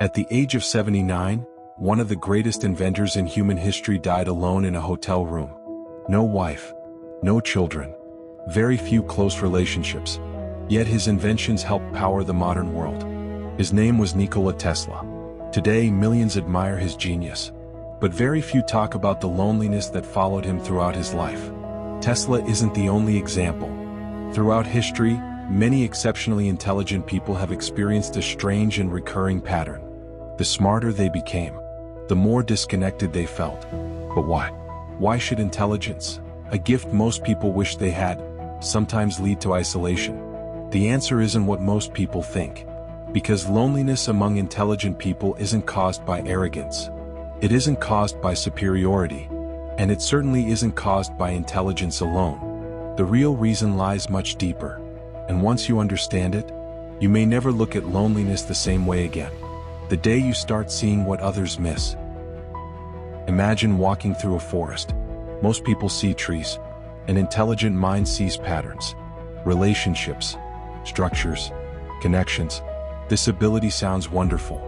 At the age of 79, one of the greatest inventors in human history died alone in a hotel room. No wife, no children, very few close relationships. Yet his inventions helped power the modern world. His name was Nikola Tesla. Today, millions admire his genius, but very few talk about the loneliness that followed him throughout his life. Tesla isn't the only example. Throughout history, many exceptionally intelligent people have experienced a strange and recurring pattern. The smarter they became, the more disconnected they felt. But why? Why should intelligence, a gift most people wish they had, sometimes lead to isolation? The answer isn't what most people think. Because loneliness among intelligent people isn't caused by arrogance. It isn't caused by superiority. And it certainly isn't caused by intelligence alone. The real reason lies much deeper. And once you understand it, you may never look at loneliness the same way again. The day you start seeing what others miss. Imagine walking through a forest. Most people see trees. An intelligent mind sees patterns, relationships, structures, connections. This ability sounds wonderful,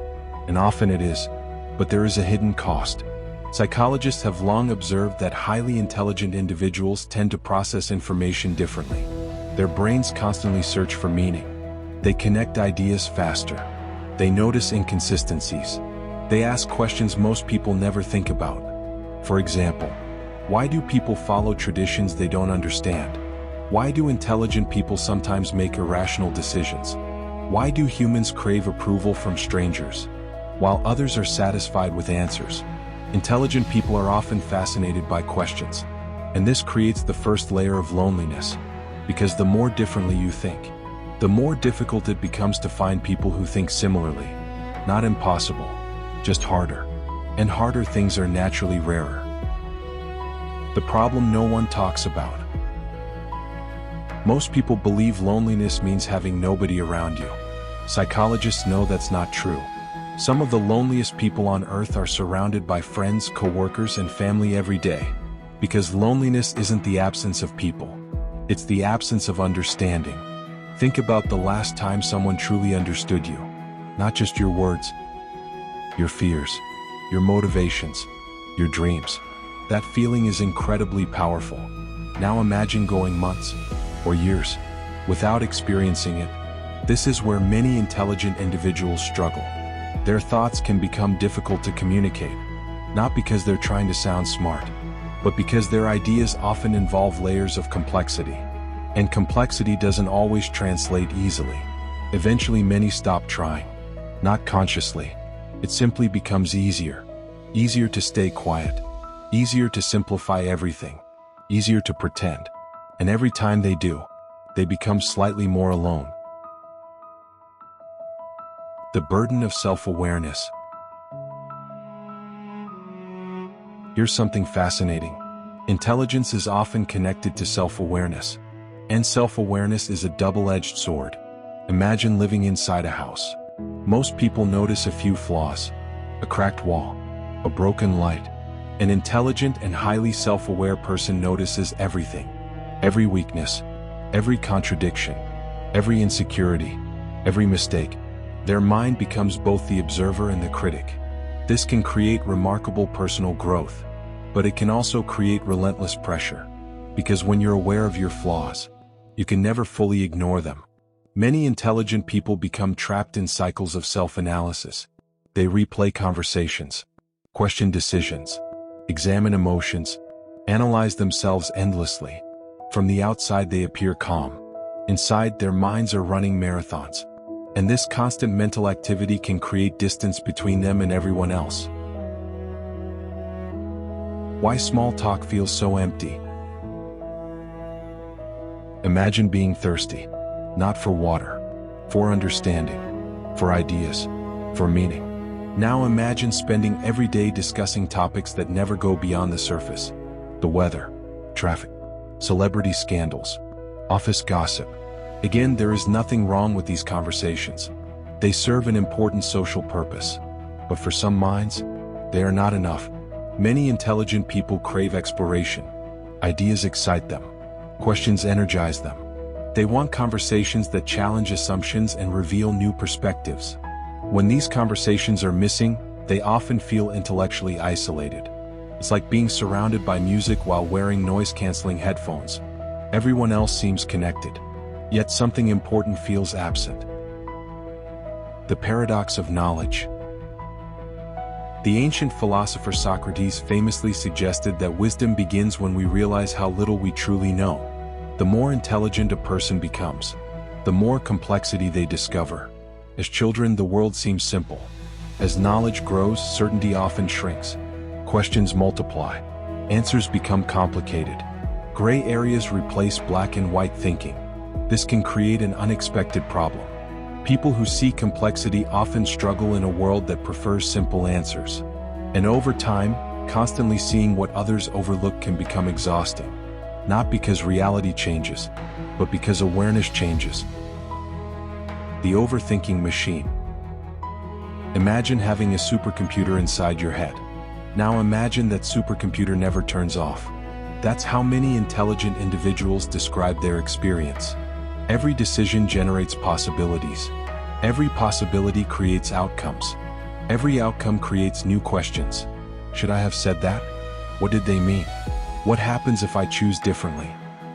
and often it is, but there is a hidden cost. Psychologists have long observed that highly intelligent individuals tend to process information differently. Their brains constantly search for meaning. They connect ideas faster. They notice inconsistencies. They ask questions most people never think about. For example, why do people follow traditions they don't understand? Why do intelligent people sometimes make irrational decisions? Why do humans crave approval from strangers, while others are satisfied with answers? Intelligent people are often fascinated by questions, and this creates the first layer of loneliness, because the more differently you think, the more difficult it becomes to find people who think similarly. Not impossible, just harder. And harder things are naturally rarer. The problem no one talks about. Most people believe loneliness means having nobody around you. Psychologists know that's not true. Some of the loneliest people on earth are surrounded by friends, coworkers, and family every day. Because loneliness isn't the absence of people. It's the absence of understanding. Think about the last time someone truly understood you. Not just your words, your fears, your motivations, your dreams. That feeling is incredibly powerful. Now imagine going months or years without experiencing it. This is where many intelligent individuals struggle. Their thoughts can become difficult to communicate, not because they're trying to sound smart, but because their ideas often involve layers of complexity. And complexity doesn't always translate easily. Eventually many stop trying. Not consciously. It simply becomes easier. Easier to stay quiet. Easier to simplify everything. Easier to pretend. And every time they do, they become slightly more alone. The burden of self-awareness. Here's something fascinating. Intelligence is often connected to self-awareness. And self-awareness is a double-edged sword. Imagine living inside a house. Most people notice a few flaws. A cracked wall. A broken light. An intelligent and highly self-aware person notices everything. Every weakness. Every contradiction. Every insecurity. Every mistake. Their mind becomes both the observer and the critic. This can create remarkable personal growth, but it can also create relentless pressure. Because when you're aware of your flaws, you can never fully ignore them. Many intelligent people become trapped in cycles of self-analysis. They replay conversations, question decisions, examine emotions, analyze themselves endlessly. From the outside they appear calm. Inside, their minds are running marathons. And this constant mental activity can create distance between them and everyone else. Why small talk feels so empty? Imagine being thirsty, not for water, for understanding, for ideas, for meaning. Now imagine spending every day discussing topics that never go beyond the surface. The weather, traffic, celebrity scandals, office gossip. Again, there is nothing wrong with these conversations. They serve an important social purpose. But for some minds, they are not enough. Many intelligent people crave exploration. Ideas excite them. Questions energize them. They want conversations that challenge assumptions and reveal new perspectives. When these conversations are missing, they often feel intellectually isolated. It's like being surrounded by music while wearing noise-canceling headphones. Everyone else seems connected, yet something important feels absent. The paradox of knowledge. The ancient philosopher Socrates famously suggested that wisdom begins when we realize how little we truly know. The more intelligent a person becomes, the more complexity they discover. As children, the world seems simple. As knowledge grows, certainty often shrinks. Questions multiply. Answers become complicated. Gray areas replace black and white thinking. This can create an unexpected problem. People who seek complexity often struggle in a world that prefers simple answers. And over time, constantly seeing what others overlook can become exhausting. Not because reality changes, but because awareness changes. The overthinking machine. Imagine having a supercomputer inside your head. Now imagine that supercomputer never turns off. That's how many intelligent individuals describe their experience. Every decision generates possibilities. Every possibility creates outcomes. Every outcome creates new questions. Should I have said that? What did they mean? What happens if I choose differently?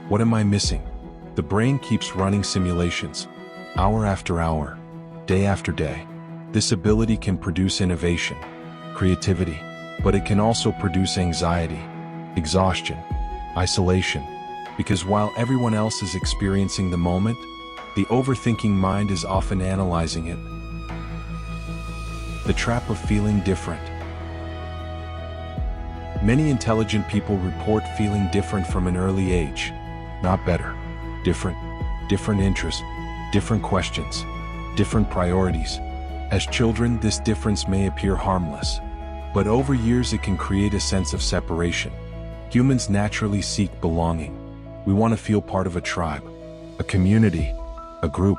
What am I missing? The brain keeps running simulations, hour after hour, day after day. This ability can produce innovation, creativity, but it can also produce anxiety, exhaustion, isolation, because while everyone else is experiencing the moment, the overthinking mind is often analyzing it. The trap of feeling different. Many intelligent people report feeling different from an early age. Not better. Different. Different interests. Different questions. Different priorities. As children, this difference may appear harmless. But over years it can create a sense of separation. Humans naturally seek belonging. We want to feel part of a tribe, a community, a group.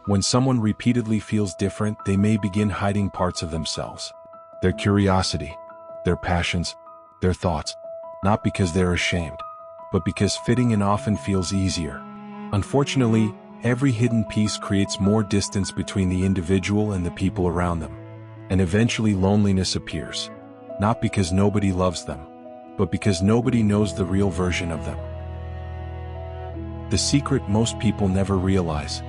When someone repeatedly feels different, they may begin hiding parts of themselves. Their curiosity, their passions, their thoughts. Not because they're ashamed, but because fitting in often feels easier. Unfortunately, every hidden piece creates more distance between the individual and the people around them. And eventually loneliness appears. Not because nobody loves them, but because nobody knows the real version of them. The secret most people never realize.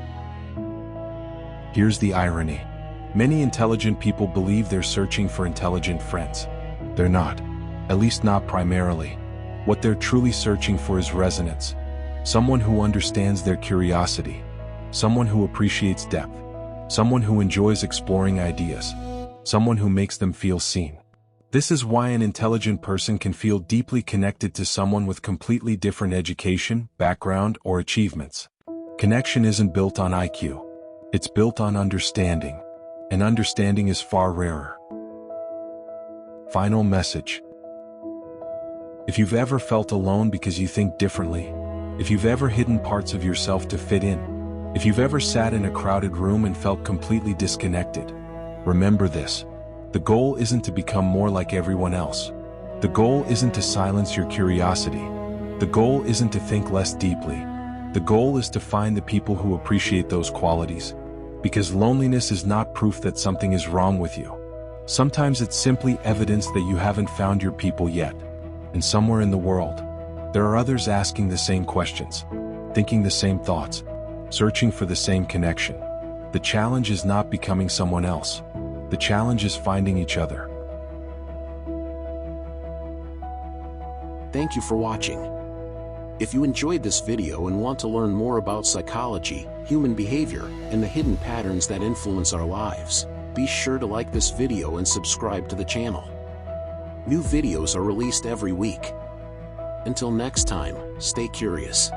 Here's the irony. Many intelligent people believe they're searching for intelligent friends. They're not. At least not primarily. What they're truly searching for is resonance. Someone who understands their curiosity. Someone who appreciates depth. Someone who enjoys exploring ideas. Someone who makes them feel seen. This is why an intelligent person can feel deeply connected to someone with completely different education, background, or achievements. Connection isn't built on IQ. It's built on understanding. And understanding is far rarer. Final message. If you've ever felt alone because you think differently, if you've ever hidden parts of yourself to fit in, if you've ever sat in a crowded room and felt completely disconnected, remember this. The goal isn't to become more like everyone else. The goal isn't to silence your curiosity. The goal isn't to think less deeply. The goal is to find the people who appreciate those qualities. Because loneliness is not proof that something is wrong with you. Sometimes it's simply evidence that you haven't found your people yet. And somewhere in the world, there are others asking the same questions, thinking the same thoughts, searching for the same connection. The challenge is not becoming someone else. The challenge is finding each other. Thank you for watching. If you enjoyed this video and want to learn more about psychology, human behavior, and the hidden patterns that influence our lives, be sure to like this video and subscribe to the channel. New videos are released every week. Until next time, stay curious.